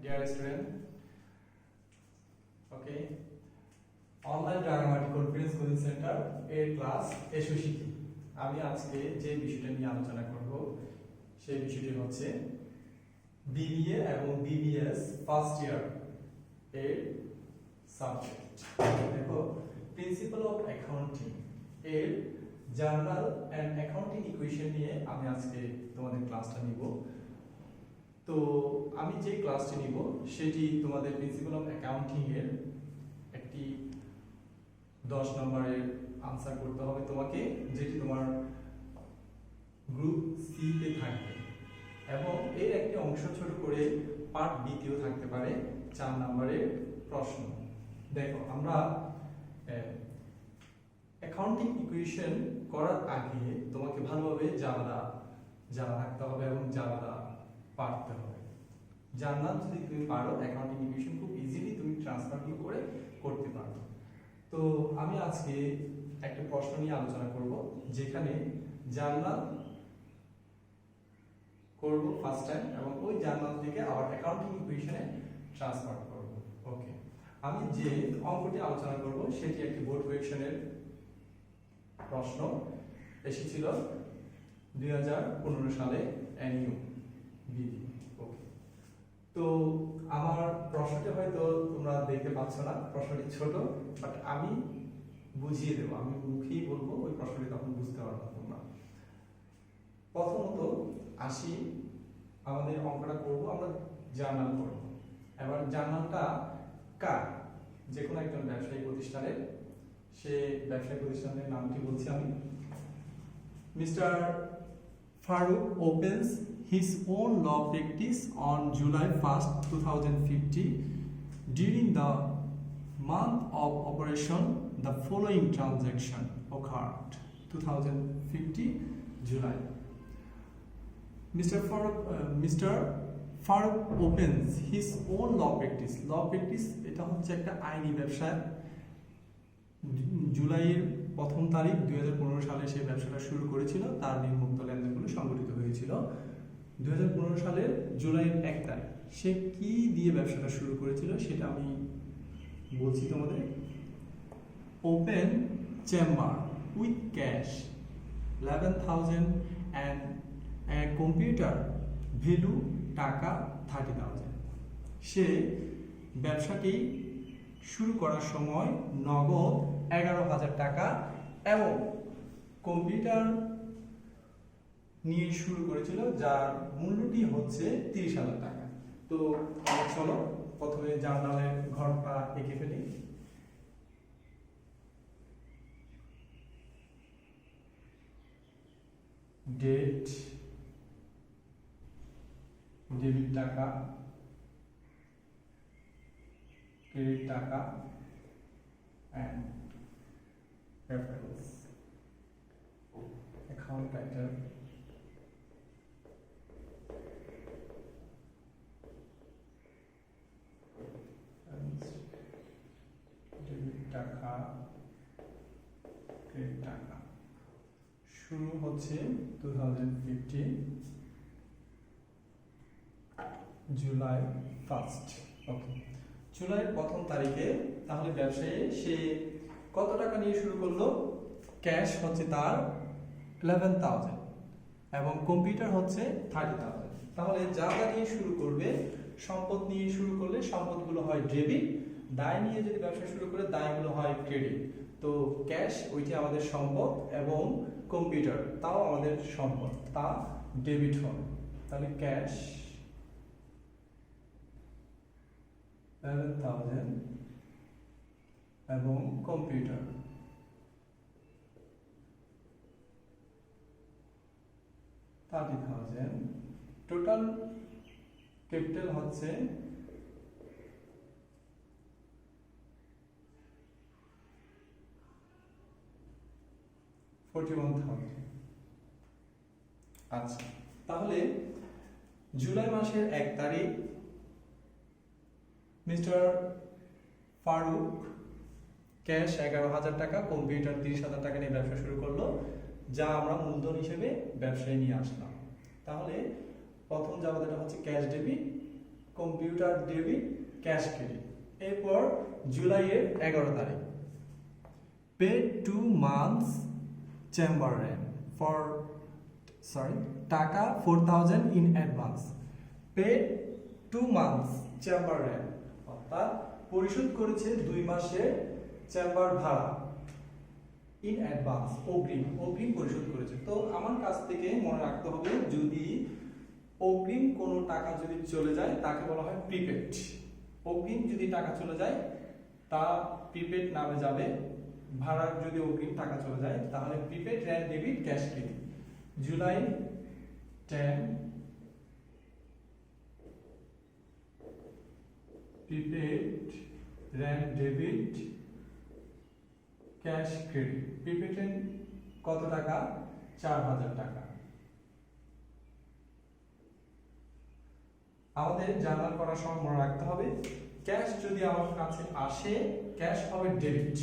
Dear student, okay, online grammar confidence coaching center এর class এসো শিখি। আমি আজকে যে বিষয়টা নিয়ে আলোচনা করব সেই বিষয়টি হচ্ছে বিবিএ এবং বিবিএস ফার্স্ট ইয়ার এর সাবজেক্ট। দেখো, প্রিন্সিপাল অফ অ্যাকাউন্টিং এর জার্নাল এন্ড অ্যাকাউন্টিং ইকুয়েশন নিয়ে আমি আজকে তোমাদের ক্লাসটা নিব। তো আমি যে ক্লাসটি নিব সেটি তোমাদের প্রিন্সিপাল অফ অ্যাকাউন্টিং এর একটি 10 নম্বরের আনসার করতে হবে তোমাকে, যেটি তোমার গ্রুপ সি তে থাকবে, এবং এর একটি অংশ ছোট করে পার্ট বি তেও থাকতে পারে 4 নম্বরের প্রশ্ন। দেখো, আমরা অ্যাকাউন্টিং ইকুয়েশন করার আগে তোমাকে ভালোভাবে জানা থাকতে হবে এবং জানা পারতে হবে। জানলাম যদি তুমি পারো, অ্যাকাউন্টিং ইকুয়েশন খুব ইজিলি তুমি ট্রান্সফার করে করতে পারো। তো আমি আজকে একটা প্রশ্ন নিয়ে আলোচনা করব, যেখানে জার্নাল করব ফার্স্ট টাইম এবং ওই জার্নাল থেকে আবার অ্যাকাউন্টিং ইকুয়েশনে ট্রান্সফার করব। ওকে, আমি যে অঙ্কটি আলোচনা করব সেটি একটি বোর্ড কোয়েশনের প্রশ্ন এসেছিল 2015 সালে এনইউ বিডি। ওকে, তো আমার প্রশ্নটি হয়তো তোমরা দেখতে পাচ্ছ না, প্রশ্নটি ছোট, বাট আমি বুঝিয়ে দেবো, আমি মুখেই বলবো, ওই প্রশ্নটি তখন বুঝতে পারবো তোমরা। প্রথমত আসি, আমাদের অঙ্কটা করব, আমরা জার্নাল করব। এবার জার্নালটা কার? যে কোনো একজন ব্যবসায়ী প্রতিষ্ঠানের। সে ব্যবসায়ী প্রতিষ্ঠানের নামটি বলছি আমি। Mister Farooq opens his own law practice on July 1st, 2050. During the month of operation, the following transaction occurred. 2050 July. Mr. Farooq opens his own law practice. Law practice এটা হচ্ছে একটা আইনি ব্যবসা। জুলাইয়ের 1 তারিখ 2015 সালে সেই ব্যবসাটা শুরু করেছিল, তার নিম্নোক্ত লেনদেনগুলো সংগঠিত হয়েছিল 2015 সালের জুলাইয়ের 1 তারিখ। সে কি দিয়ে ব্যবসাটা শুরু করেছিল সেটা আমি বলছি তোমাদের। Open chamber with cash 11,000 and a computer value টাকা 30,000। সে ব্যবসাটি শুরু করার সময় নগদ 11,000 টাকা এবং কম্পিউটার নিয়ে শুরু করেছিল, যার মূল্যটি হচ্ছে 30,000 টাকা। তো চলো প্রথমে জার্নালের ঘরটা এঁকে ফেলি। ডেট, ডেবিট টাকা, ক্রেডিট টাকা, and reference, account title, debit টাকা, credit টাকা। শুরু হচ্ছে 2050 জুলাই 1st। ওকে, জুলাইয়ের 1 তারিখে তাহলে ব্যবসায়ী সে কত টাকা নিয়ে শুরু করলো? ক্যাশ হচ্ছে তার 11,000 এবং কম্পিউটার হচ্ছে 30,000। তাহলে যা নিয়ে শুরু করবে, সম্পদ নিয়ে শুরু করলে সম্পদগুলো হয় ডেবিট, দায় নিয়ে যদি ব্যবসা শুরু করে দায়গুলো হয় ক্রেডিট। তো ক্যাশ ওইটি আমাদের সম্পদ এবং কম্পিউটার তাও আমাদের সম্পদ, তা ডেবিট হবে। তাহলে ক্যাশ 11,000 এবং কম্পিউটার 30,000। টোটাল ক্যাপিটাল হচ্ছে 41,000। আচ্ছা, তাহলে জুলাই মাসের 1 তারিখ মিস্টার ফারুক ক্যাশ 11,000 টাকা, কম্পিউটার 30,000 টাকা নিয়ে ব্যবসা শুরু করলো, যা আমরা মূলধন হিসেবে ব্যবসায় নিয়ে আসলাম। তাহলে প্রথম যে আমাদেরটা হচ্ছে cash debit computer debit cash credit. এরপর জুলাইয়ের 11 তারিখ, pay 2 months chamber rent for টাকা 4000 in advance. Pay 2 months chamber rent, অর্থাৎ পরিশোধ করেছে 2 মাসের চেম্বার ভাড়া ইন অ্যাডভান্স, অগ্রিম পরিশোধ করেছে। তো আমার কাছ থেকে মনে রাখতে হবে, যদি অগ্রিম কোনো টাকা যদি চলে যায় তাকে বলা হয় প্রিপেড। অগ্রিম যদি টাকা চলে যায় তা প্রিপেড নামে যাবে। ভাড়ার যদি অগ্রিম টাকা চলে যায় তাহলে prepaid rent debit cash credit. July 10 prepaid rent debit cash credit. Prepaid rent কত টাকা? 4000 টাকা। আমাদের জার্নাল করার সময় মনে রাখতে হবে, ক্যাশ যদি আমার কাছে আসে ক্যাশ হবে ডেবিট,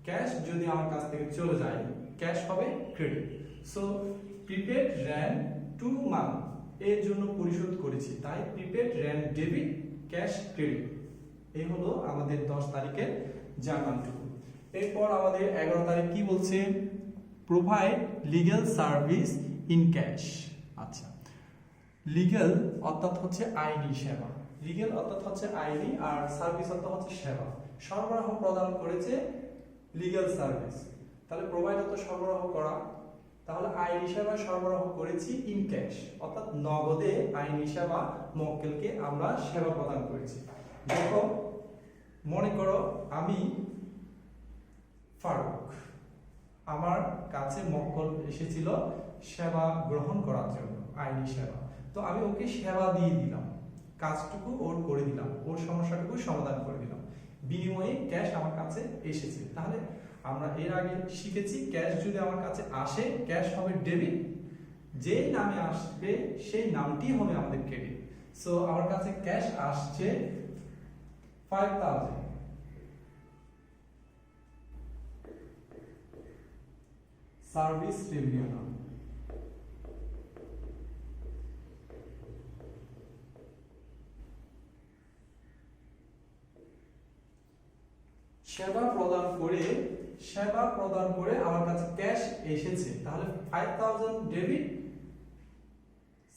ক্যাশ যদি আমার কাছ থেকে চলে যায় ক্যাশ হবে credit. So prepaid rent 2 month এর জন্য পরিশোধ করেছি, তাই prepaid rent debit cash credit. এই হলো আমাদের 10 তারিখের জার্নালটুকু। এরপর আমাদের 11 তারিখ কি বলছে? Provide legal service in cash. আচ্ছা, লিগ্যাল অর্থাৎ হচ্ছে আইনি সেবা, লিগ্যাল অর্থাৎ হচ্ছে আইনি, আর সার্ভিস অর্থাৎ হচ্ছে সেবা। সরবরাহ প্রদান করেছে লিগ্যাল সার্ভিস, তাহলে প্রোভাইড অর্থাৎ সরবরাহ করা, তাহলে আইনি সেবা সরবরাহ করেছি ইন ক্যাশ, অর্থাৎ নগদে আইনি সেবা মক্কেলকে আমরা সেবা প্রদান করেছি। দেখো, মনে করো আমি ফারুক, আমার কাছে মক্কেল এসেছিল সেবা গ্রহণ করার জন্য, আইনি সেবা। তো আমি ওকে সেবা দিয়ে দিলাম, কাজটুকু ওর করে দিলাম, ওর সমস্যাটুকু সমাধান করে দিলাম, বিনিময়ে ক্যাশ আমার কাছে এসেছে। তাহলে আমরা এর আগে শিখেছি, ক্যাশ যদি আমার কাছে আসে ক্যাশ হবে ডেবিট, যেই নামে আসবে সেই নামটি হবে আমাদের ক্রেডিট। সো আমার কাছে ক্যাশ আসছে 5000, সার্ভিস রেভিনিউ নাম। সেবা প্রদান করে আমার কাছে ক্যাশ এসেছে, তাহলে 5000 ডেবিট,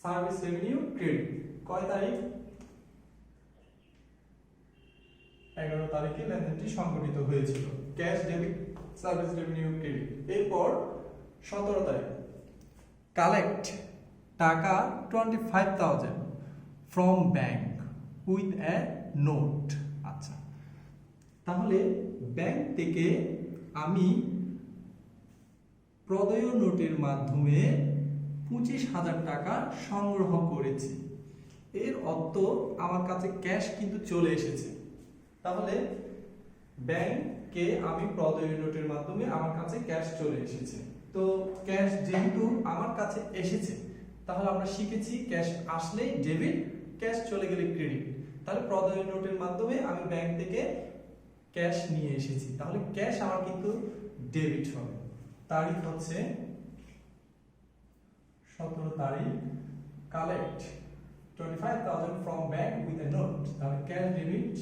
সার্ভিস রেভিনিউ ক্রেডিট। কয় তারিখ? 11 তারিখে লেনদেনটি সংঘটিত হয়েছিল, cash debit service revenue credit. এরপর 17 তারিখ, কালেক্ট টাকা 25000 from bank with a note. আচ্ছা, তাহলে ব্যাংক থেকে আমি প্রদেয় নোটের মাধ্যমে 25000 টাকা সংগ্রহ করেছি। এর অর্থ আমার কাছে ক্যাশ কিন্তু চলে এসেছে। তাহলে ব্যাংকে আমি প্রদেয় নোটের মাধ্যমে আমার কাছে ক্যাশ চলে এসেছে। তো ক্যাশ যেহেতু আমার কাছে এসেছে, তাহলে আমরা শিখেছি ক্যাশ আসলেই ডেবিট, ক্যাশ চলে গেলে ক্রেডিট। তাহলে প্রদেয় নোটের মাধ্যমে আমি ব্যাংক থেকে ক্যাশ নিয়ে এসেছি, তাহলে ক্যাশ আমার কিন্তু ডেবিট হবে। তারিখ হচ্ছে 17 তারিখ, collect 25000 from bank with a note, তাহলে ক্যাশ ডেবিট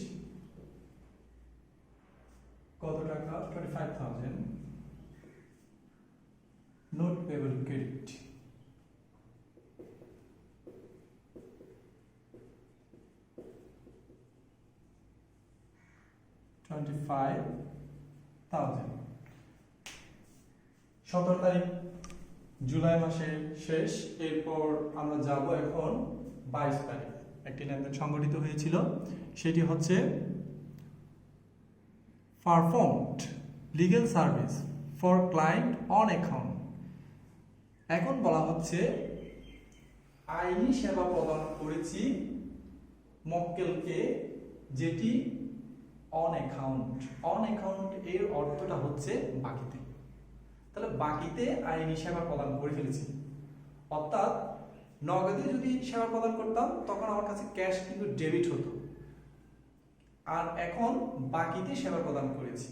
কত টাকা? 25000, নোট পেবল ক্রেডিট। $25,000। 17 তারিখ জুলাই মাসের শেষ। এরপর আমরা যাব এখন 22 তারিখ, একটি লেনদেন সংঘটিত হয়েছিল, সেটি হচ্ছে performed legal service for client on account. এখন বলা হচ্ছে আইনি সেবা প্রদান করেছি মক্কেলকে, যেটি অন অ্যাকাউন্ট এর অর্থটা হচ্ছে বাকিতে। তাহলে বাকিতে আইনি সেবা প্রদান করে ফেলেছি, অর্থাৎ নগদে যদি সেবা প্রদান করতাম তখন আমার কাছে ক্যাশ কিন্তু ডেবিট হতো, আর এখন বাকিতে সেবা প্রদান করেছি,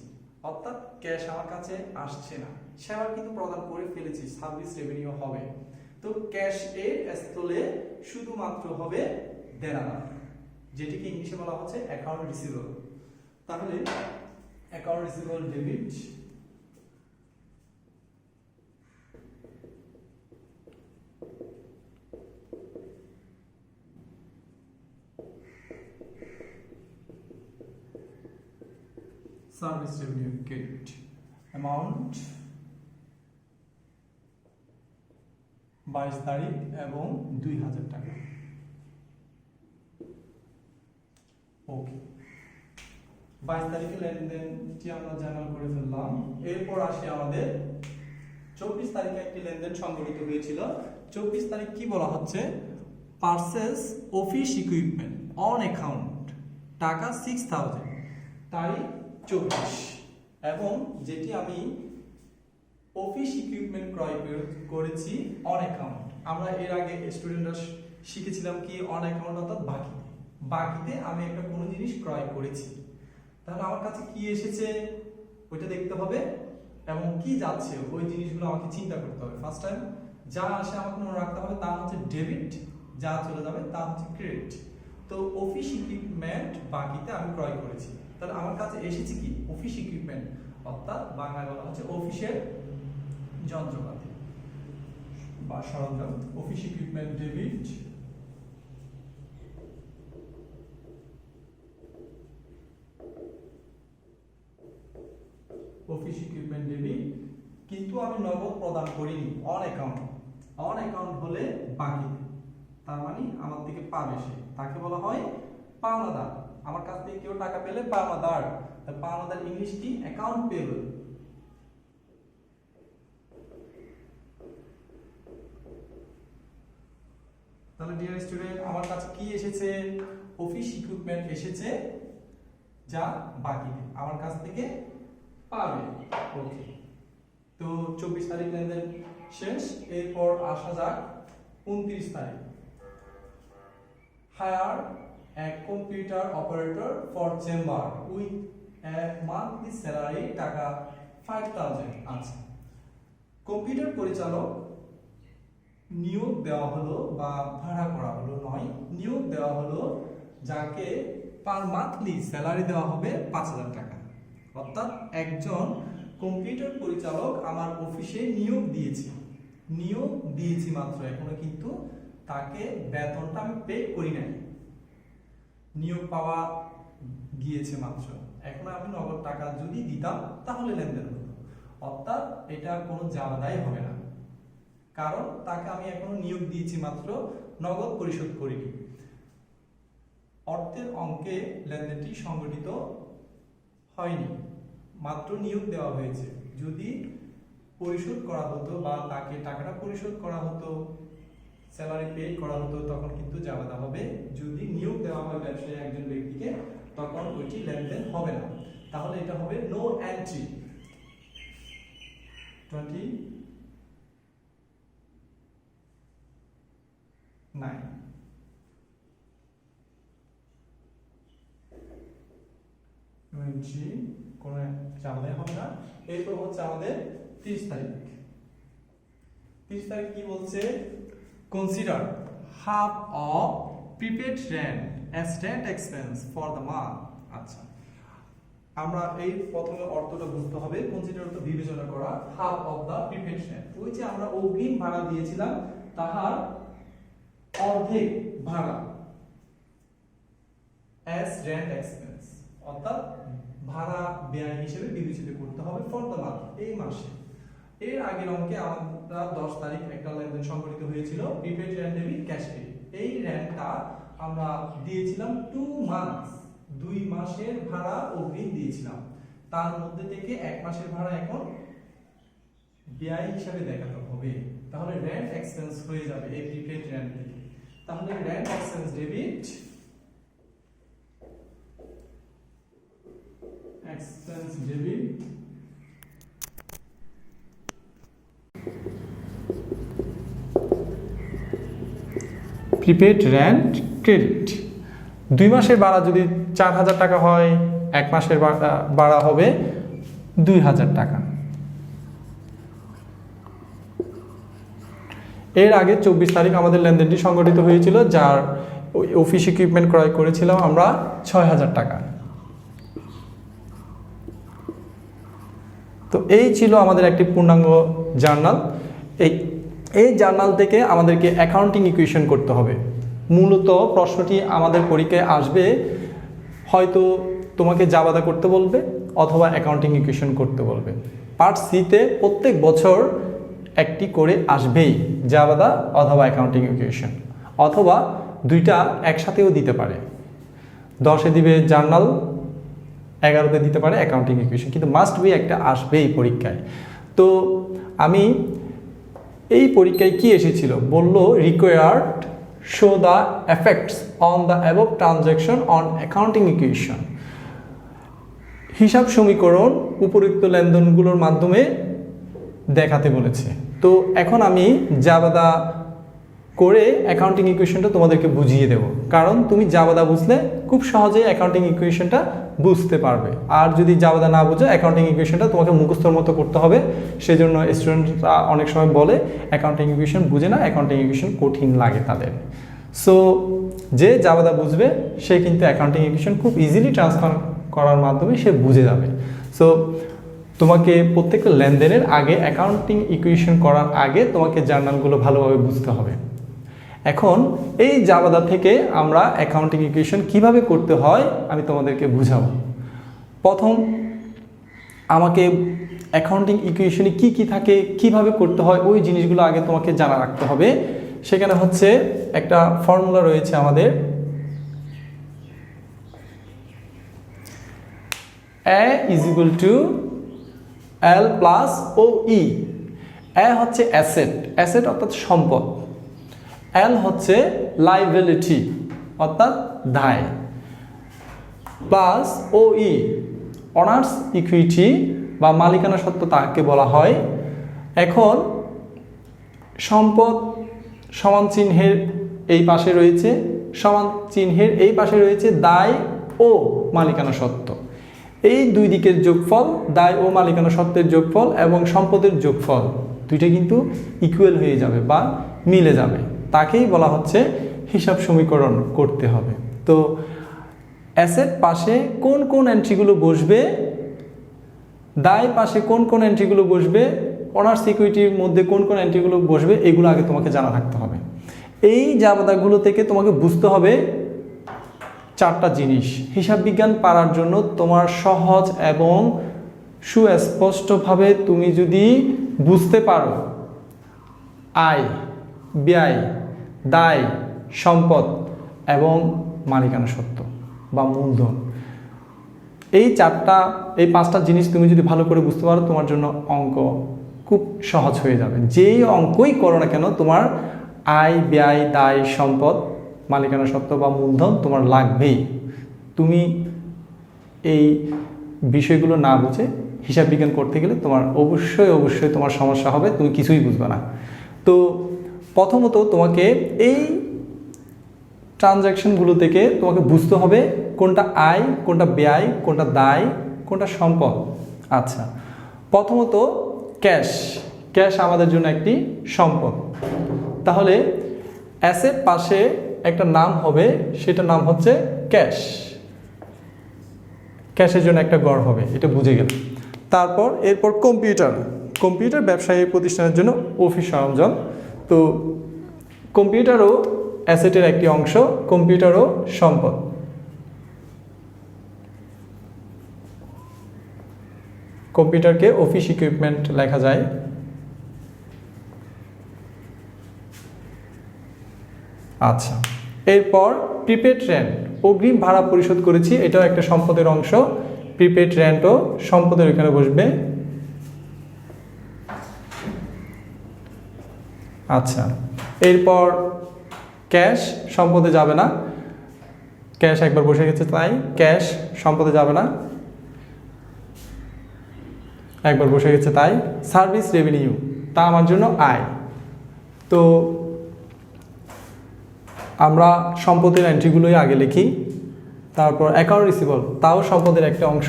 অর্থাৎ ক্যাশ আমার কাছে আসছে না, সেবা কিন্তু প্রদান করে ফেলেছি, সার্ভিস রেভিনিউ হবে। তো ক্যাশ এর স্থলে শুধুমাত্র হবে দেনাদার, যেটিকে ইংলিশে বলা হচ্ছে অ্যাকাউন্ট রিসিভেবল। তাহলে account receivable debit service revenue credit amount 22 তারিখ এবং 2000 টাকা। ওকে, 22 তারিখে লেনদেনটি আমরা জার্নাল করে ফেললাম। এরপর আসি আমাদের 24 তারিখে একটি লেনদেন সংঘটিত হয়েছিল। 24 তারিখ কি বলা হচ্ছে? Purchase office equipment on account টাকা 6000, তারিখ 24, এবং যেটি আমি অফিস ইকুইপমেন্ট ক্রয় করেছি অন অ্যাকাউন্ট। আমরা এর আগে স্টুডেন্টরা শিখেছিলাম কি অন অ্যাকাউন্ট অর্থাৎ বাকিতে আমি একটা কোনো জিনিস ক্রয় করেছি। তাহলে আমার কাছে কি এসেছে ওইটা দেখতে হবে, এবং কি যাচ্ছে ওই জিনিসগুলো আমাকে চিন্তা করতে হবে। ফার্স্ট টাইম যা আসে আমাকে মনে রাখতে হবে তা হচ্ছে ডেবিট, যা চলে যাবে তা হচ্ছে ক্রেডিট। তো অফিস ইকুইপমেন্ট বাকিতে আমি ক্রয় করেছি, তাহলে আমার কাছে এসেছে কি অফিস ইকুইপমেন্ট, অর্থাৎ বাংলায় বলা হচ্ছে অফিসের যন্ত্রপাতি বা সরঞ্জাম। Office equipment debit office equipment debit, কিন্তু আমি নগদ প্রদান করিনি, অন অ্যাকাউন্ট। অন অ্যাকাউন্ট হলে বাকিতে, তার মানে আমার থেকে পাবে সে, তাকে বলা হয় পাওনাদার। আমার কাছ থেকে কেউ টাকা পেলে পাওনাদার। পাওনাদার ইংলিশ কি? Account payable. তাহলে ডিয়ার স্টুডেন্ট, আমার কাছে কি এসেছে? অফিস ইকুইপমেন্ট এসেছে, যা বাকিতে আমার কাছ থেকে পাবে। ওকে, তো 24 তারিখ লেনদেন শেষ। এরপর আসা যাক 29 তারিখ। Hire a computer operator for chamber with a monthly salary টাকা 5000 আছে। কম্পিউটার পরিচালক নিয়োগ দেওয়া হলো বা ভাড়া করা হলো নয়, নিয়োগ দেওয়া হলো, যাকে পার মান্থলি স্যালারি দেওয়া হবে 5000 টাকা। অর্থাৎ একজন কম্পিউটার পরিচালক আমার অফিসে নিয়োগ দিয়েছি মাত্র, এখনো কিন্তু তাকে বেতনটা আমি পে করি নাই, নিয়োগ পাওয়া গিয়েছে মাত্র। এখন আমি নগদ টাকা যদি দিতাম তাহলে লেনদেন হতো, অর্থাৎ এটা কোনো জাবাদাই হবে না, কারণ তাকে আমি এখনো নিয়োগ দিয়েছি মাত্র, নগদ পরিশোধ করিনি। অর্থের অঙ্কে লেনদেনটি সংগঠিত হয়নি, মাত্র নিয়োগ দেওয়া হয়েছে। যদি পরিশোধ করা হতো বা তাকে টাকাটা পরিশোধ করা হতো, স্যালারি পে করা হতো, তখন কিন্তু জাবাদা হবে। যদি নিয়োগ দেওয়া হয় ব্যবসায়ী একজন ব্যক্তিকে, তখন ওইটি লেনদেন হবে না। তাহলে এটা হবে নো এন্ট্রি। 29 এন্ট্রি, কোনো জাবাদাই হবে না। এরপর হচ্ছে আমাদের 30 তারিখ। 30 তারিখ কি বলছে? Consider half of prepaid rent as rent expense for the month। আচ্ছা, আমরা এই প্রথমে অর্থটা বুঝতে হবে। কনসিডার তো বিবেচনা করা, half of the prepaid rent, ওই যে আমরা অগ্রিম ভাড়া দিয়েছিলাম তাহার অর্ধেক ভাড়া as rent expense, অর্থাৎ ভাড়া ব্যয় হিসেবে বিবেচিত করতে হবে ফর দ্য মান্থ, এই মাসে। এর আগের অঙ্কে আমরা 10 তারিখ একটা লেনদেন সংঘটিত হয়েছিল, prepaid rent debit cash pay. এই রেন্টটা আমরা দিয়েছিলাম 2 মান্থস, 2 মাসের ভাড়া অগ্রিম দিয়েছিলাম। তার মধ্যে থেকে 1 মাসের ভাড়া এখন ব্যয় হিসাবে দেখাতে হবে। তাহলে রেন্ট এক্সপেন্স হয়ে যাবে এই প্রিপেড রেন্ট থেকে। তাহলে rent expense debit prepaid rent credit. 2 মাসের ভাড়া যদি 4000 টাকা হয়, 1 মাসের ভাড়া হবে 2000 টাকা। এর আগে 24 তারিখ আমাদের লেনদেনটি সংগঠিত হয়েছিল, যার ওই অফিস ইকুইপমেন্ট ক্রয় করেছিলাম আমরা ৬,০০০ টাকা। তো এই ছিল আমাদের একটি পূর্ণাঙ্গ জার্নাল। এই জার্নাল থেকে আমাদেরকে অ্যাকাউন্টিং ইকুয়েশন করতে হবে। মূলত প্রশ্নটি আমাদের পরীক্ষায় আসবে, হয়তো তোমাকে জাবাদা করতে বলবে অথবা অ্যাকাউন্টিং ইকুয়েশন করতে বলবে। পার্ট সিতে প্রত্যেক বছর একটি করে আসবেই, জাবাদা অথবা অ্যাকাউন্টিং ইকুয়েশন, অথবা দুইটা একসাথেও দিতে পারে। 10-এ দিবে জার্নাল, 11-তে দিতে পারে অ্যাকাউন্টিং ইকুয়েশন, কিন্তু মাস্ট বি একটা আসবেই পরীক্ষায়। তো আমি এই পরীক্ষায় কি এসেছিল বলল, required show the effects on the above transaction on accounting equation. হিসাব সমীকরণ উপরোক্ত লেনদেনগুলোর মাধ্যমে দেখাতে বলেছে। তো এখন আমি জাবাদা করে অ্যাকাউন্টিং ইকুয়েশনটা তোমাদেরকে বুঝিয়ে দেব, কারণ তুমি জাবাদা বুঝলে খুব সহজেই অ্যাকাউন্টিং ইকুয়েশনটা বুঝতে পারবে। আর যদি জাবাদা না বুঝো, অ্যাকাউন্টিং ইকুয়েশনটা তোমাকে মুখস্থর মতো করতে হবে। সেই জন্য স্টুডেন্টরা অনেক সময় বলে অ্যাকাউন্টিং ইকুয়েশন বুঝে না, অ্যাকাউন্টিং ইকুয়েশন কঠিন লাগে তাদের। সো যে জাবাদা বুঝবে সে কিন্তু অ্যাকাউন্টিং ইকুয়েশন খুব ইজিলি ট্রান্সফার করার মাধ্যমে সে বুঝে যাবে। সো তোমাকে প্রত্যেকটা লেনদেনের আগে, অ্যাকাউন্টিং ইকুয়েশন করার আগে তোমাকে জার্নালগুলো ভালোভাবে বুঝতে হবে। এখন এই জাবাদা থেকে আমরা অ্যাকাউন্টিং ইকুয়েশন কিভাবে করতে হয় আমি তোমাদেরকে বুঝাবো। প্রথম আমাকে অ্যাকাউন্টিং ইকুয়েশনে কি কি থাকে, কিভাবে করতে হয়, ওই জিনিসগুলো আগে তোমাকে জানা রাখতে হবে। সেখানে হচ্ছে একটা ফর্মুলা রয়েছে আমাদের, A is equal to L plus OE। A হচ্ছে অ্যাসেট, অ্যাসেট অর্থাৎ সম্পদ। L হচ্ছে লাইবিলিটি অর্থাৎ দায়, প্লাস OE অনার্স ইকুইটি বা মালিকানা সত্ত্ব তাকে বলা হয়। এখন সম্পদ সমান চিহ্নের এই পাশে রয়েছে, সমান চিহ্নের এই পাশে রয়েছে দায় ও মালিকানা সত্ত্ব। এই দুই দিকের যোগফল, দায় ও মালিকানা সত্ত্বের যোগফল এবং সম্পদের যোগফল, দুইটা কিন্তু ইকুয়াল হয়ে যাবে বা মিলে যাবে। তাকেই বলা হচ্ছে হিসাব সমীকরণ করতে হবে। তো অ্যাসেট পাশে কোন কোন এন্ট্রিগুলো বসবে, দায় পাশে কোন কোন এন্ট্রিগুলো বসবে, অনার্স ইকুইটির মধ্যে কোন কোন এন্ট্রিগুলো বসবে, এগুলো আগে তোমাকে জানা থাকতে হবে। এই জাবাদাগুলো থেকে তোমাকে বুঝতে হবে 4টা জিনিস। হিসাব বিজ্ঞান পারার জন্য তোমার সহজ এবং সুস্পষ্টভাবে তুমি যদি বুঝতে পারো আয়, ব্যয়, দায়, সম্পদ এবং মালিকানা সত্ত্ব বা মূলধন, এই 5টা জিনিস তুমি যদি ভালো করে বুঝতে পারো, তোমার জন্য অঙ্ক খুব সহজ হয়ে যাবে। যেই অঙ্কই করো না কেন, তোমার আয়, ব্যয়, দায়, সম্পদ, মালিকানা সত্ত্ব বা মূলধন তোমার লাগবেই। তুমি এই বিষয়গুলো না বুঝে হিসাব বিজ্ঞান করতে গেলে তোমার অবশ্যই তোমার সমস্যা হবে, তুমি কিছুই বুঝবে না। তো প্রথমত তোমাকে এই ট্রানজ্যাকশনগুলো থেকে তোমাকে বুঝতে হবে কোনটা আয়, কোনটা ব্যয়, কোনটা দায়, কোনটা সম্পদ। আচ্ছা, প্রথমত ক্যাশ। ক্যাশ আমাদের জন্য একটি সম্পদ। তাহলে অ্যাসেট পাশে একটা নাম হবে, সেটার নাম হচ্ছে ক্যাশ। ক্যাশের জন্য একটা গড় হবে, এটা বুঝে গেল। এরপর কম্পিউটার। কম্পিউটার ব্যবসায়ী প্রতিষ্ঠানের জন্য অফিস সরঞ্জাম। তো কম্পিউটারও অ্যাসেটের একটি অংশ, কম্পিউটারও সম্পদ। কম্পিউটারকে অফিস ইকুইপমেন্ট লেখা যায়। আচ্ছা, এরপর প্রিপেড রেন্ট, অগ্রিম ভাড়া পরিশোধ করেছি, এটাও একটা সম্পদের অংশ। প্রিপেড রেন্টও সম্পদের এখানে বসবে। আচ্ছা, এরপর ক্যাশ সম্পদে যাবে না, ক্যাশ একবার বসে গেছে তাই ক্যাশ সম্পদে যাবে না, একবার বসে গেছে তাই। সার্ভিস রেভিনিউ, তা আমার জন্য আয়। তো আমরা সম্পদের এন্ট্রিগুলোই আগে লিখি। তারপর অ্যাকাউন্ট রিসিভেবল, তাও সম্পদের একটা অংশ,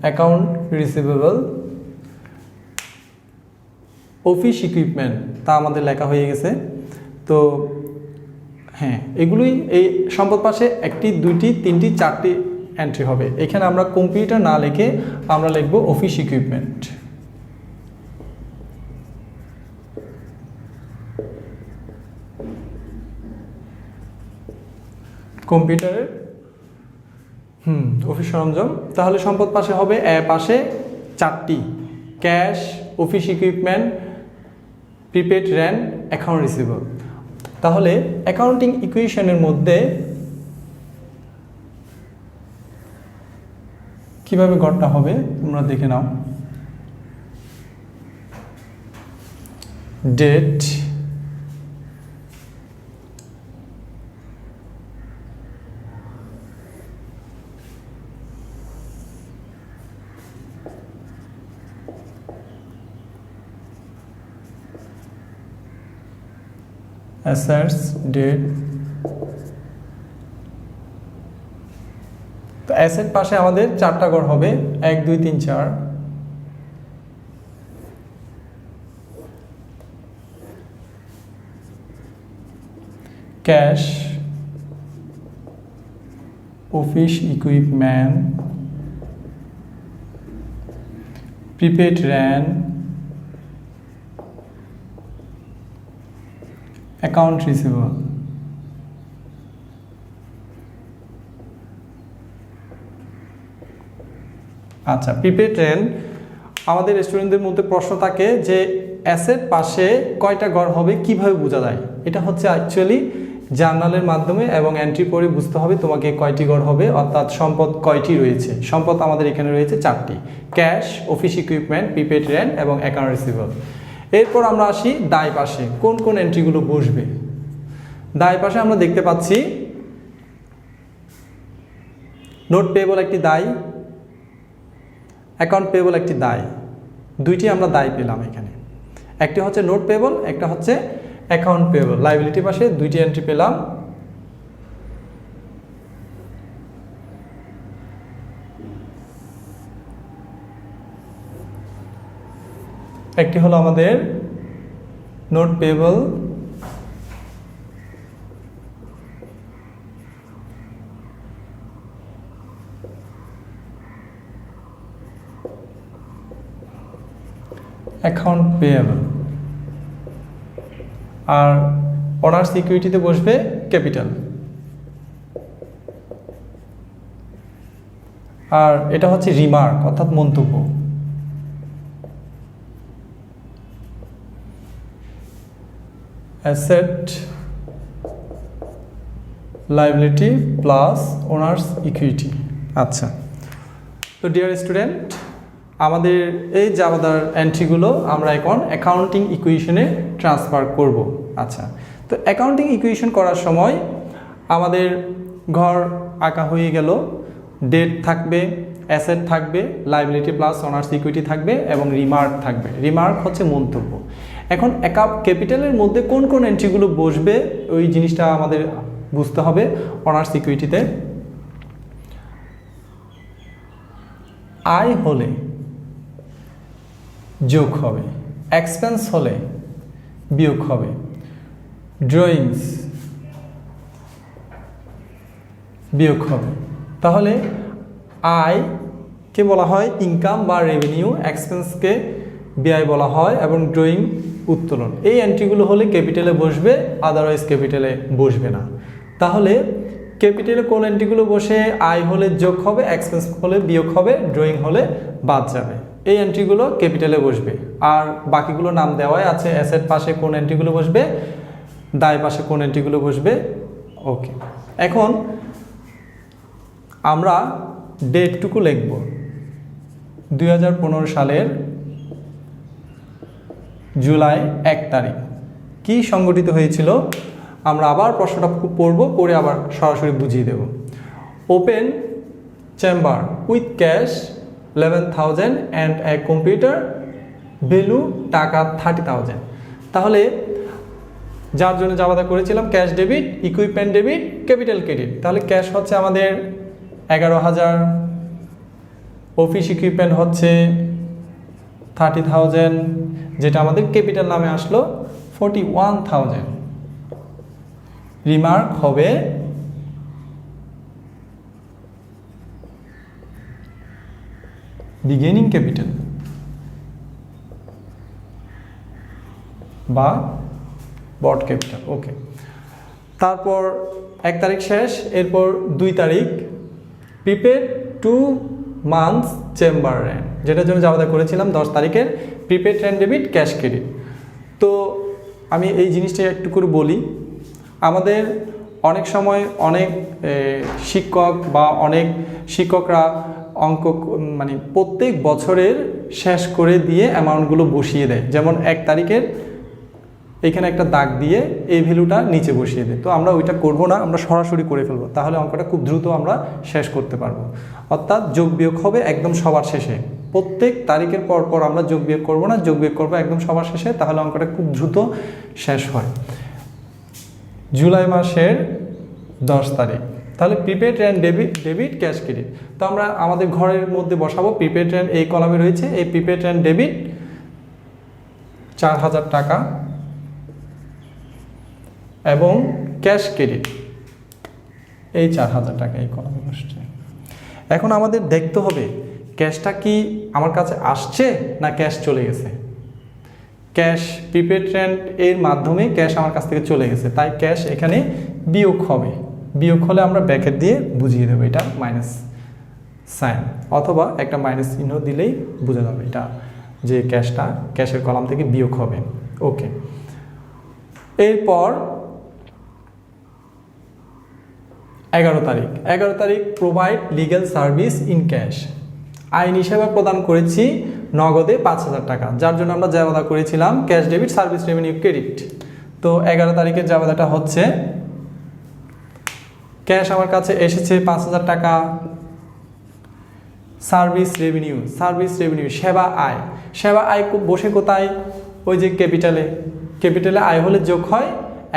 অ্যাকাউন্ট রিসিভেবল। অফিস ইকুইপমেন্ট, তা আমাদের লেখা হয়ে গেছে। তো হ্যাঁ, এগুলোই এই সম্পদ পাশে একটি, দুইটি, তিনটি, চারটি এন্ট্রি হবে। এখানে আমরা কম্পিউটার না লিখে আমরা লিখব অফিস ইকুইপমেন্ট। কম্পিউটারের অফিস সরঞ্জাম। তাহলে সম্পদ পাশে হবে পাশে চারটি, cash, office equipment, prepaid rent, account receivable. তাহলে অ্যাকাউন্টিং ইকুয়েশনের মধ্যে কিভাবে গড়টা হবে তোমরা দেখে নাও। Debt, assets, debt. তো অ্যাসেট পাশে আমাদের চারটা ঘর হবে, 1 2 3 4। Cash, office equipment, prepaid rent, account receivable. আচ্ছা, প্রিপেড রেন্ট আমাদের স্টুডেন্টদের মধ্যে প্রশ্ন থাকে যে অ্যাসেট পাশে কয়টা ঘর হবে কিভাবে বোঝা যায়। এটা হচ্ছে অ্যাকচুয়ালি জার্নালের মাধ্যমে এবং এন্ট্রি পড়ে বুঝতে হবে তোমাকে কয়টি ঘর হবে, অর্থাৎ সম্পদ কয়টি রয়েছে। সম্পদ আমাদের এখানে রয়েছে চারটি, cash, office equipment, prepaid rent এবং অ্যাকাউন্ট রিসিভেবল। এরপর আমরা আসি দায় পাশে কোন কোন এন্ট্রিগুলো বসবে। দায় পাশে আমরা দেখতে পাচ্ছি নোট পেয়েবল একটি দায়, অ্যাকাউন্ট পেয়েবল একটি দায়, দুইটি আমরা দায় পেলাম এখানে। একটি হচ্ছে নোট পেয়েবল, একটা হচ্ছে অ্যাকাউন্ট পেয়েবল। লাইবিলিটি পাশে দুইটি এন্ট্রি পেলাম। একটি হলো আমাদের নোট পেয়েবল, অ্যাকাউন্ট পেয়েবল। আর অনার্স ইকুইটিতে বসবে ক্যাপিটাল। আর এটা হচ্ছে রিমার্ক অর্থাৎ মন্তব্য। Asset, liability plus honours equity. আচ্ছা, তো ডিয়ার স্টুডেন্ট, আমাদের এই জাবাদার এন্ট্রিগুলো আমরা এখন অ্যাকাউন্টিং ইকুয়েশনে ট্রান্সফার করব। আচ্ছা, তো অ্যাকাউন্টিং ইকুয়েশন করার সময় আমাদের ঘর আঁকা হয়ে গেল, ডেট থাকবে, অ্যাসেট থাকবে, লাইবিলিটি প্লাস অনার্স ইকুইটি থাকবে এবং রিমার্ক থাকবে। রিমার্ক হচ্ছে মন্তব্য। এখন ক্যাপিটালের মধ্যে কোন কোন এন্ট্রিগুলো বসবে ওই জিনিসটা আমাদের বুঝতে হবে। অনার্স ইকুইটিতে আয় হলে যোগ হবে, এক্সপেন্স হলে বিয়োগ হবে, ড্রয়িংস বিয়োগ হবে। তাহলে আয়কে বলা হয় ইনকাম বা রেভিনিউ, এক্সপেন্সকে ব্যয় বলা হয় এবং ড্রয়িং উত্তোলন। এই এন্ট্রিগুলো হলে ক্যাপিটালে বসবে, আদারওয়াইজ ক্যাপিটালে বসবে না। তাহলে ক্যাপিটালে কোন এন্ট্রিগুলো বসে, আয় হলে যোগ হবে, এক্সপেন্স হলে বিয়োগ হবে, ড্রয়িং হলে বাদ যাবে। এই এন্ট্রিগুলো ক্যাপিটালে বসবে। আর বাকিগুলো নাম দেওয়াই আছে, অ্যাসেট পাশে কোন এন্ট্রিগুলো বসবে, দায় পাশে কোন এন্ট্রিগুলো বসবে। ওকে, এখন আমরা ডেটটুকু লিখব 2015 সালের জুলাই 1 তারিখ। কি সংগঠিত হয়েছিল আমরা আবার প্রশ্নটা পড়ব, পড়ে আবার সরাসরি বুঝিয়ে দেব। Open chamber with cash 11,000 and a computer, value টাকা 30,000। তাহলে যার জন্য জাবাদা করেছিলাম cash debit, equipment debit, capital credit. তাহলে ক্যাশ হচ্ছে আমাদের 11,000, অফিস ইকুইপমেন্ট হচ্ছে 30,000, যেটা আমাদের ক্যাপিটাল নামে আসলো 41,000। রিমার্ক হবে বিগিনিং ক্যাপিটাল বা বট ক্যাপিটাল। ওকে, তারপর 1 তারিখ শেষ, এরপর 2 তারিখ প্রিপেড 2 মান্থস চেম্বার রেন্ট, যেটার জন্য যা করেছিলাম 10 তারিখের prepaid rent debit cash credit. তো আমি এই জিনিসটা একটু করে বলি, আমাদের অনেক সময় অনেক শিক্ষক বা অনেক শিক্ষকরা অঙ্ক মানে প্রত্যেক বছরের শেষ করে দিয়ে অ্যামাউন্টগুলো বসিয়ে দেয়। যেমন 1 তারিখের এখানে একটা দাগ দিয়ে এই ভ্যালুটা নিচে বসিয়ে দেয়। তো আমরা ওইটা করব না, আমরা সরাসরি করে ফেলবো, তাহলে অঙ্কটা খুব দ্রুত আমরা শেষ করতে পারবো। অর্থাৎ যোগ বিয়োগ হবে একদম সবার শেষে, প্রত্যেক তারিখের পর পর আমরা যোগ বিয়োগ করবো না, যোগ বিয়োগ করবো একদম সবার শেষে, তাহলে অঙ্কটা খুব দ্রুত শেষ হয়। জুলাই মাসের 10 তারিখ, তাহলে prepaid rent debit cash credit. তো আমরা আমাদের ঘরের মধ্যে বসাবো প্রিপেড রেন্ট, এই কলামে রয়েছে এই প্রিপেড রেন্ট ডেবিট 4000 টাকা এবং ক্যাশ ক্রেডিট এই 4000 টাকা এই কলামে বসছে। এখন আমাদের দেখতে হবে ক্যাশটা কি আমার কাছে আসছে না ক্যাশ চলে গেছে। ক্যাশ প্রিপেড রেন্ট এর মাধ্যমে ক্যাশ আমার কাছ থেকে চলে গেছে, তাই ক্যাশ এখানে বিয়োগ হবে। বিয়োগ হলে আমরা ব্র্যাকেট দিয়ে বুঝিয়ে দেবো এটা মাইনাস সাইন, অথবা একটা মাইনাস চিহ্ন দিলেই বোঝা যাবে এটা যে ক্যাশটা ক্যাশের কলাম থেকে বিয়োগ হবে। ওকে, এরপর 11 তারিখ provide legal service in cash, আইনি সেবা প্রদান করেছি নগদে 5000 টাকা, যার জন্য আমরা জাবেদা করেছিলাম cash debit service revenue credit. তো 11 তারিখের জাবেদাটা হচ্ছে ক্যাশ আমার কাছে এসেছে 5000 টাকা, সার্ভিস রেভিনিউ সেবা আয় বসে কোথায়, ওই যে ক্যাপিটালে আয় হলে যোগ হয়,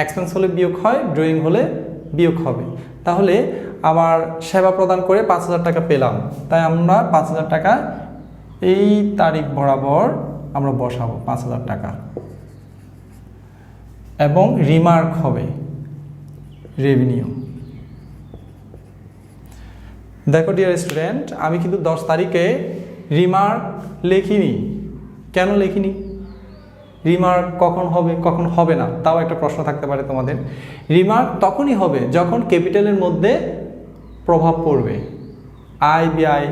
এক্সপেন্স হলে বিয়োগ হয়, ড্রয়িং হলে বিয়োগ হবে। তাহলে আমার সেবা প্রদান করে 5000 টাকা পেলাম, তাই আমরা 5000 টাকা এই তারিখ বরাবর আমরা বসাবো 5000 টাকা, এবং রিমার্ক হবে রেভিনিউ। দেখো ডিয়ার স্টুডেন্ট, আমি কিন্তু 10 তারিখে রিমার্ক লিখিনি। কেন লিখিনি? রিমার্ক কখন হবে কখন হবে না, তাও একটা প্রশ্ন থাকতে পারে তোমাদের। রিমার্ক তখনই হবে যখন ক্যাপিটালের মধ্যে প্রভাব পড়বে, আয় ব্যয়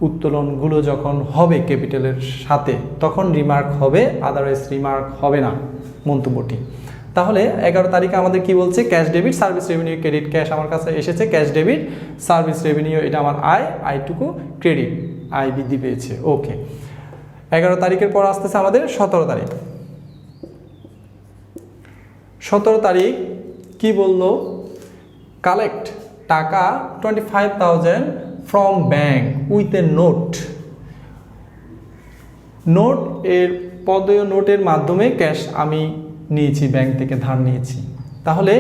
উত্তোলনগুলো যখন হবে ক্যাপিটালের সাথে, তখন রিমার্ক হবে, আদারওয়াইজ রিমার্ক হবে না মন্তব্যটি। তাহলে 11 তারিখে আমাদের কি বলছে, cash debit service revenue credit. Cash আমার কাছে এসেছে, ক্যাশ ডেবিট সার্ভিস রেভিনিউ এটা আমার আয়টুকু ক্রেডিট, আয় বৃদ্ধি পেয়েছে। ওকে, 11 তারিখের পর আসতেছে আমাদের 17 তারিখ। 17 তারিখ কি বললো, কালেক্ট টাকা 25,000 from bank with a note এর পদেয় নোটের মাধ্যমে ক্যাশ আমি নিয়েছি, ব্যাংক থেকে ধার নিয়েছি। তাহলে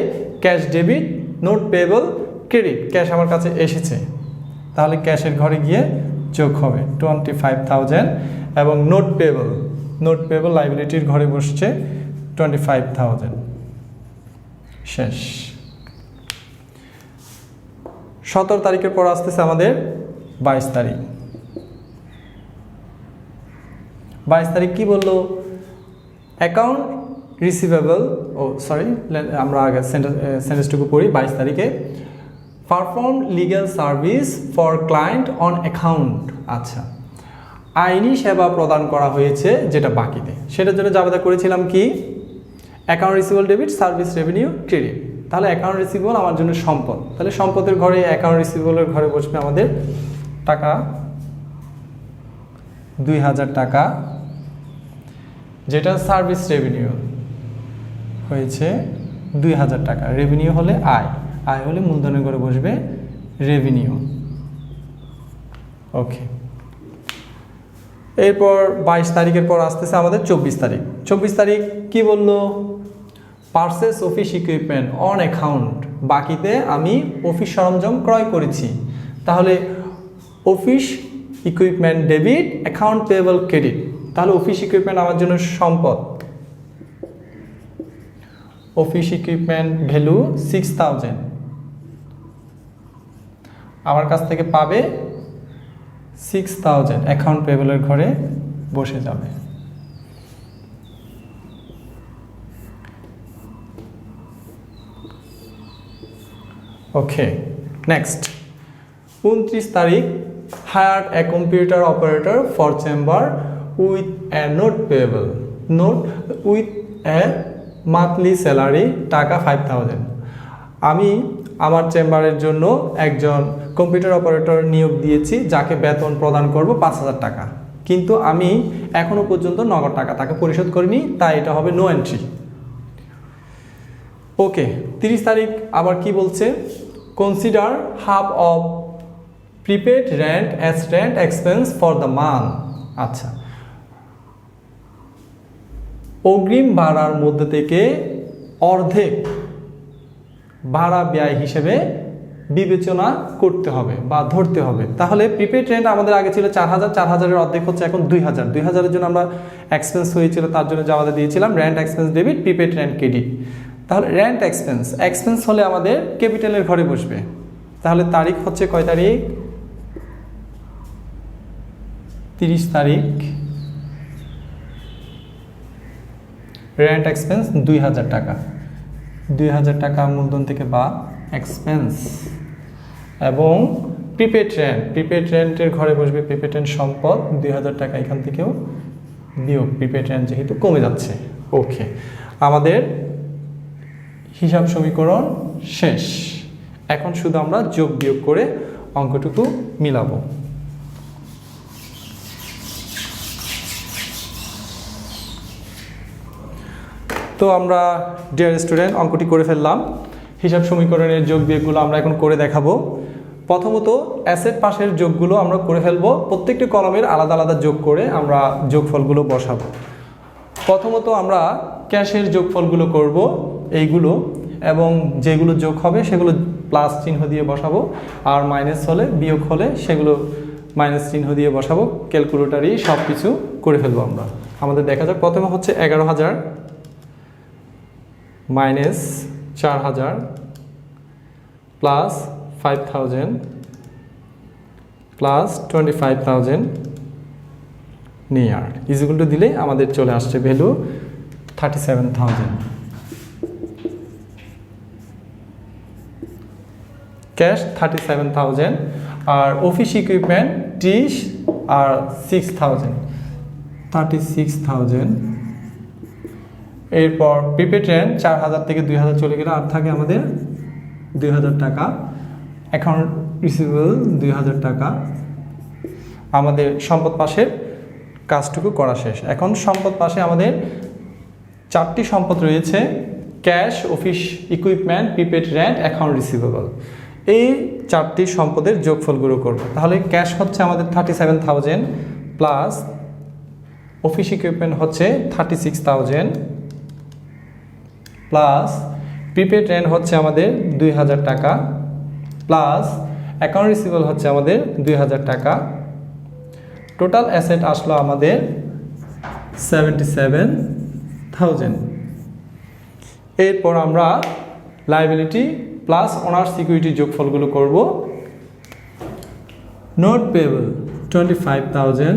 cash debit note payable credit, cash আমার কাছে এসেছে, তাহলে ক্যাশের ঘরে গিয়ে যোগ হবে 25,000 এবং নোট পেয়েবল লাইবিলিটির ঘরে বসছে 25,000। শেষ। 17 তারিখের পর আসতেছে আমাদের 22 তারিখ। 22 তারিখ কি বললো, অ্যাকাউন্ট রিসিভেবল, আমরা আগে সেন্টেন্সটুকু পড়ি। 22 তারিখে perform legal service for client on account. আচ্ছা, আইনি সেবা প্রদান করা হয়েছে যেটা বাকিতে, সেটার জন্য জাবেদা করেছিলাম কি, account receivable debit service revenue credit. তাহলে অ্যাকাউন্ট রিসিভেবল আমার জন্য সম্পদ, তাহলে সম্পদের ঘরে অ্যাকাউন্ট রিসিভেবলের ঘরে বসবে আমাদের টাকা 2000 টাকা, যেটা সার্ভিস রেভিনিউ হয়েছে 2000 টাকা। রেভিনিউ হলে আয় হলে মূলধনের ঘরে বসবে রেভিনিউ। ওকে, এরপর 22 তারিখের পর আসতেছে আমাদের 24 তারিখ। 24 তারিখ কি বললো, purchase office equipment on account, বাকিতে আমি অফিস সরঞ্জাম ক্রয় করেছি। তাহলে office equipment debit account payable credit, তাহলে অফিস ইকুইপমেন্ট আমার জন্য সম্পদ, অফিস ইকুইপমেন্ট ভ্যালু 6000, আমার কাছ থেকে পাবে 6000, অ্যাকাউন্ট পেয়েবলের ঘরে বসে যাবে। ওকে, নেক্সট 29 তারিখ, hired a computer operator for chamber with a note payable, note with a monthly salary টাকা 5000। আমি আমার চেম্বারের জন্য একজন কম্পিউটার অপারেটর নিয়োগ দিয়েছি, যাকে বেতন প্রদান করব 5000 টাকা, কিন্তু আমি এখনো পর্যন্ত নগদ টাকা তাকে পরিশোধ করিনি, তাই এটা হবে নো এন্ট্রি। ওকে, 30 তারিখ আবার কি বলছে, consider half of prepaid rent as rent expense for the month. আচ্ছা, অগ্রিম ভাড়ার মধ্যে থেকে অর্ধেক ভাড়া ব্যয় হিসেবে বিবেচনা করতে হবে বা ধরতে হবে। তাহলে প্রিপেড রেন্ট আমাদের আগে ছিল 4000, 4000-এর অর্ধেক হচ্ছে এখন 2000, 2000-এর জন্য আমরা এক্সপেন্স হয়েছিল, তার জন্য জামাতে দিয়েছিলাম rent expense debit, prepaid rent credit. তাহলে রেন্ট এক্সপেন্স হলে আমাদের ক্যাপিটালের ঘরে বসবে। তাহলে তারিখ হচ্ছে কয় তারিখ, 30 তারিখ, রেন্ট এক্সপেন্স 2000 টাকা, 2000 টাকা মূলধন থেকে বা এক্সপেন্স, এবং প্রিপেড রেন্টের ঘরে বসবে প্রিপেড রেন্ট সম্পদ 2000 টাকা, এখান থেকেও বিয়োগ, প্রিপেড রেন্ট যেহেতু কমে যাচ্ছে। ওকে, আমাদের হিসাব সমীকরণ শেষ। এখন শুধু আমরা যোগ বিয়োগ করে অঙ্কটুকু মিলাবো। তো আমরা ডিয়ার স্টুডেন্ট অঙ্কটি করে ফেললাম। হিসাব সমীকরণের যোগ বিয়োগগুলো আমরা এখন করে দেখাবো। প্রথমত অ্যাসেট পাশের যোগগুলো আমরা করে ফেলবো, প্রত্যেকটি কলমের আলাদা আলাদা যোগ করে আমরা যোগফলগুলো বসাবো। প্রথমত আমরা ক্যাশের যোগফলগুলো করব এইগুলো, এবং যেগুলো যোগ হবে সেগুলো প্লাস চিহ্ন দিয়ে বসাবো, আর মাইনাস হলে বিয়োগ হলে সেগুলো মাইনাস চিহ্ন দিয়ে বসাবো। ক্যালকুলেটরই সব কিছু করে ফেলবো আমরা। আমাদের দেখা যাক, প্রথমে হচ্ছে 11000 মাইনাস 4000 প্লাস 5000 প্লাস 25000 নিয়ার ইজিকুয়াল টু দিলে আমাদের চলে আসছে ভ্যালু 37000। ক্যাশ 37000, আর অফিস ইকুইপমেন্ট 30 আর 6000, 36000। এরপর প্রিপেড রেন্ট 4000 থেকে 2000 চলে গেলে আর থাকে আমাদের 2000 টাকা। অ্যাকাউন্ট রিসিভেবল 2000 টাকা। আমাদের সম্পদ পাশের কাজটুকু করা শেষ। এখন সম্পদ পাশে আমাদের 4টি সম্পদ রয়েছে, cash, office equipment, prepaid rent, account receivable. এই 4টি সম্পদের যোগফলগুলো করব। তাহলে ক্যাশ হচ্ছে আমাদের 37000 প্লাস অফিস ইকুইপমেন্ট হচ্ছে 36000 প্লাস প্রিপেড রেন্ট হচ্ছে আমাদের 2000 টাকা প্লাস অ্যাকাউন্ট রিসিভেবল হচ্ছে আমাদের 2000 টাকা। টোটাল অ্যাসেট আসলো আমাদের 77000। এরপর আমরা লায়াবিলিটি প্লাস অনার্স সিকিউরিটি যোগফলগুলো করব। Note payable 25000,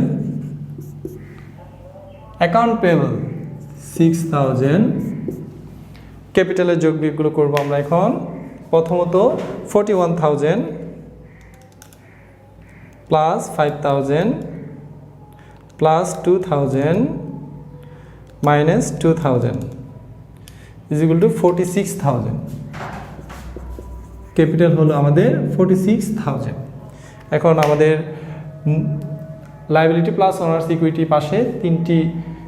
account payable 6000। ক্যাপিটালের যোগ বিয়োগগুলো করবো আমরা এখন। প্রথমত 41000 plus 5000 plus 2000 minus 2000 is equal to 46000। Capital হলো আমাদের 46000। এখন আমাদের লায়াবিলিটি প্লাস অনার্স ইকুইটি পাশে 3টি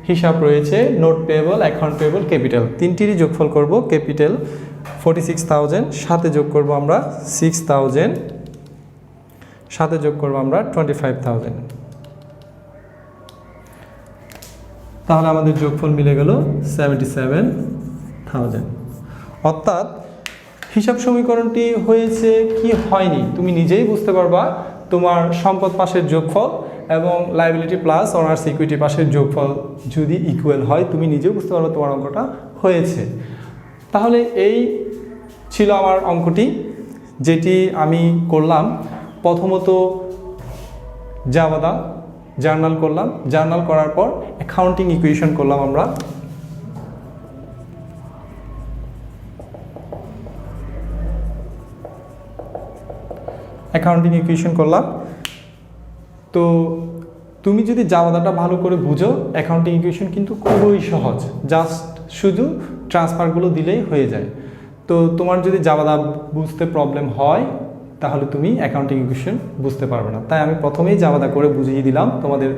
হিসাব রয়েছে, note payable, account payable, capital. 3টিরই যোগফল করব। ক্যাপিটাল 46000, সাথে যোগ করব আমরা 6000, সাথে যোগ করব আমরা 25000। তাহলে আমাদের যোগফল মিলে গেল 77000। অর্থাৎ হিসাব সমীকরণটি হয়েছে কি হয়নি তুমি নিজেই বুঝতে পারবা তোমার সম্পদ পাশের যোগফল এবং লায়াবিলিটি প্লাস অনার্স ইকুইটি পাশের যোগফল যদি ইকুয়াল হয় তুমি নিজেও বুঝতে পারবে তোমার অঙ্কটা হয়েছে। তাহলে এই ছিল আমার অঙ্কটি, যেটি আমি করলাম। প্রথমত জার্নাল করলাম, জার্নাল করার পর অ্যাকাউন্টিং ইকুয়েশন করলাম আমরা। অ্যাকাউন্টিং ইকুয়েশন করলাম। তো তুমি যদি জাভাটা ভালো করে বুঝো, অ্যাকাউন্টিং ইকুয়েশন কিন্তু খুবই সহজ, জাস্ট শুধু ট্রান্সফারগুলো দিলেই হয়ে যায়। তো তোমার যদি জাভাটা বুঝতে প্রবলেম হয় তাহলে তুমি অ্যাকাউন্টিং ইকুয়েশন বুঝতে পারবে না। তাই আমি প্রথমেই জাভাটা করে বুঝিয়ে দিলাম তোমাদের,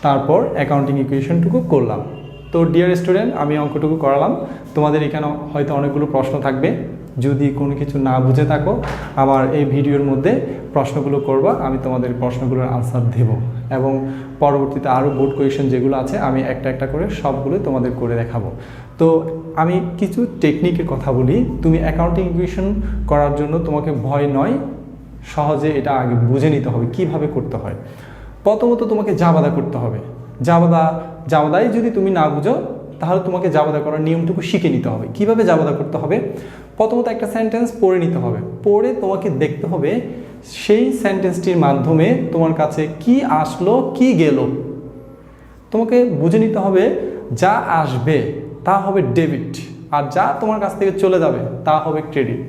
তারপর অ্যাকাউন্টিং ইকুয়েশনটুকু করলাম। তো ডিয়ার স্টুডেন্ট, আমি অঙ্কটুকু করালাম। তোমাদের এখানে হয়তো অনেকগুলো প্রশ্ন থাকবে, যদি কোনো কিছু না বুঝে থাকো আমার এই ভিডিওর মধ্যে প্রশ্নগুলো করবা, আমি তোমাদের প্রশ্নগুলোর আনসার দেব, এবং পরবর্তীতে আরও বোর্ড কোয়েশন যেগুলো আছে আমি একটা একটা করে সবগুলো তোমাদের করে দেখাবো। তো আমি কিছু টেকনিকের কথা বলি। তুমি অ্যাকাউন্টিং ইকুয়েশন করার জন্য তোমাকে ভয় নয়, সহজে এটা আগে বুঝে নিতে হবে কিভাবে করতে হয়। প্রথমত তোমাকে জাভাদা করতে হবে। জাভাদাই যদি তুমি না বুঝো তাহলে তোমাকে জাভাদা করার নিয়মটুকু শিখে নিতে হবে। কিভাবে জাভাদা করতে হবে? প্রথমত একটা সেন্টেন্স পড়ে নিতে হবে, পড়ে তোমাকে দেখতে হবে সেই সেন্টেন্সটির মাধ্যমে তোমার কাছে কি আসলো কি গেল। তোমাকে বুঝে নিতে হবে যা আসবে তা হবে ডেবিট, আর যা তোমার কাছ থেকে চলে যাবে তা হবে ক্রেডিট।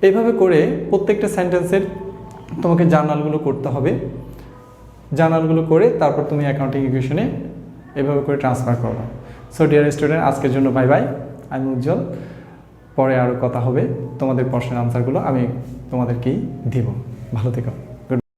এইভাবে করে প্রত্যেকটা সেন্টেন্সের তোমাকে জার্নালগুলো করতে হবে। জার্নালগুলো করে তারপর তুমি অ্যাকাউন্টিং ইকুয়েশনে এভাবে করে ট্রান্সফার করো। সো ডিয়ার স্টুডেন্ট, আজকের জন্য বাই বাই। আমি উজ্জ্বল, পরে আরও কথা হবে। তোমাদের প্রশ্নের আনসারগুলো আমি তোমাদেরকেই দিব। ভালো থেকো।